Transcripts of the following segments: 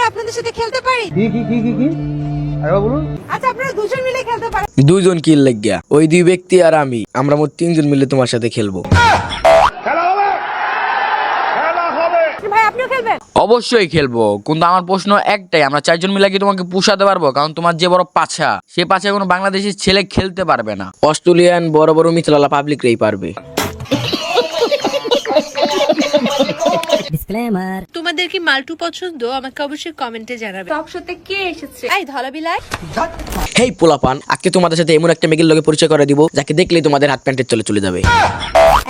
আপনাদের সাথে খেলতে পারি? কি আরে বলুন। আচ্ছা আপনারা দুজন মিলে খেলতে পারেন। দুইজন কিল লাগিয়া ওই দুই ব্যক্তি আর আমরা মোট তিনজন মিলে তোমার সাথে খেলবো। ভাই আপনিও খেলবেন? অবশ্যই খেলবো, কিন্তু আমার প্রশ্ন একটাই, আমরা চারজন মিলে কি তোমাকে পুষাতে পারবো? কারণ তোমার যে বড় পাছা, সে পাছা কোনো বাংলাদেশের ছেলে খেলতে পারবে না। অস্ট্রেলিয়ান বড় বড় মিথলালা পাবলিক রেই পারবে। তোমাদের কি মাল্টু পছন্দ? আমাকে অবশ্যই কমেন্টে জানাবে। টক শোতে কে এসেছে? এই ধলা বিলাই। হেই পোলাপান, আজকে তোমাদের সাথে এমন একটা মেগের লগে পরিচয় করে দিব যাকে দেখলেই তোমাদের হাত প্যান্টের চলে যাবে।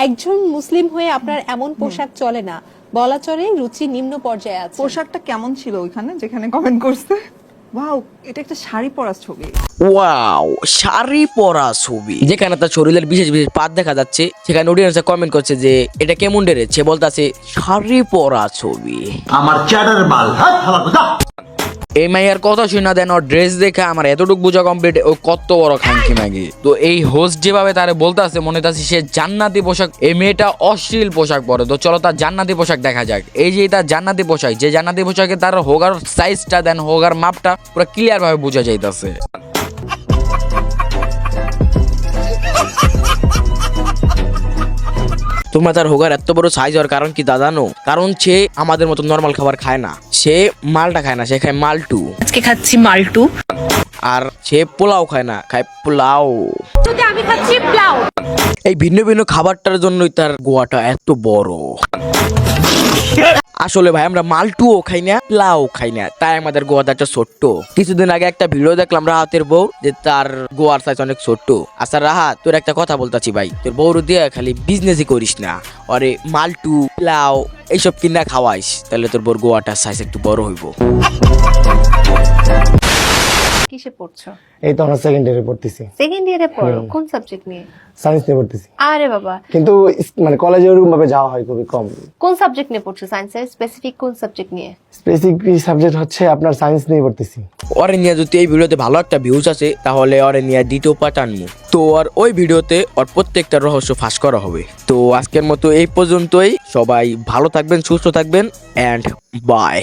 একজন মুসলিম হয়ে আপনার এমন পোশাক চলে না, বলা চলে রুচি নিম্ন পর্যায়ে আছে। পোশাকটা কেমন ছিল ওইখানে যেখানে কমেন্ট করছে? ওয়াও, এটা একটা শাড়ি পরা ছবি। ওয়াও, শাড়ি পরা ছবি, যেখানে তার শরীরের বিশেষ বিশেষ পাত দেখা যাচ্ছে। সেখানে অডিয়েন্স কমেন্ট করছে যে এটা কেমন রে, সে বলতাছে শাড়ি পরা ছবি। আমার চ্যাটার বাল হাত ফালা কথা। এই মাইয়ার কথা শুনে দেন, ওর ড্রেস দেখে আমার এতটুকু বোঝা কমপ্লিট, ও কত বড় খানকি মাগি। তো এই হোস্ট যেভাবে তারে বলতেছে, মনে হচ্ছে সে জান্নাতি পোশাক, এই মেয়েটা অশ্লীল পোশাক পরে। তো চলো তার জান্নাতি পোশাক দেখা যাক। এই যে তার জান্নাতি পোশাক, যে জান্নাতি পোশাকে তার হোগার সাইজটা দেন, হোগার মাপটা পুরো ক্লিয়ার ভাবে বোঝা যাইতাছে। তোমরা তার হোগার এত বড় সাইজ হওয়ার কারণ কি তা জানো? কারণ সে আমাদের মতো নর্মাল খাবার খায় না, সে মালটা খায় না, সে খায় মালটু। আজকে খাচ্ছি মাল্টু। আর সে পোলাও খায় না, খায় পোলাও। যদি আমি খাচ্ছি পোলাও। এই ভিন্ন ভিন্ন খাবারটার জন্যই তার গোয়াটা এত বড়। আসলে ভাই আমরা মালটুও খাই না, পোলাও খাই না, তাই আমাদের গোয়াটা একটা ছোট্ট। কিছুদিন আগে একটা ভিডিও দেখলাম রাহাতের বউ, যে তার গোয়ার সাইজ অনেক ছোট্ট। আচ্ছা রাহাত, তোর একটা কথা বলতাছি ভাই, তোর বউর দিয়ে খালি বিজনেসই করিস না, আরে মালটু পোলাও এইসব কিনা খাওয়াইস, তাহলে তোর বউর গোয়াটার সাইজ একটু বড় হইব। কিসে পড়ছো? এই তো আমরা সেকেন্ড ইয়ারে পড়তেছি। সেকেন্ড ইয়ারে পড়ো? কোন সাবজেক্ট নিয়ে? সায়েন্স নিয়ে পড়তেছি। আরে বাবা, কিন্তু মানে কলেজে ওরকম ভাবে যাওয়া হয় খুবই কম। কোন সাবজেক্ট নিয়ে পড়ছো? সায়েন্সের স্পেসিফিক কোন সাবজেক্ট নিয়ে? স্পেসিফিক সাবজেক্ট হচ্ছে আপনার সায়েন্স নিয়ে পড়তেছি। ওরে নিয়ে যদি এই ভিডিওতে ভালো একটা ভিউজ আছে, তাহলে ওরে নিয়ে দ্বিতীয় পার্ট আনবো। তো আর ওই ভিডিওতে ওর প্রত্যেকটা রহস্য ফাঁস করা হবে। তো আজকের মতো এই পর্যন্তই। সবাই ভালো থাকবেন, সুস্থ থাকবেন, এন্ড বাই।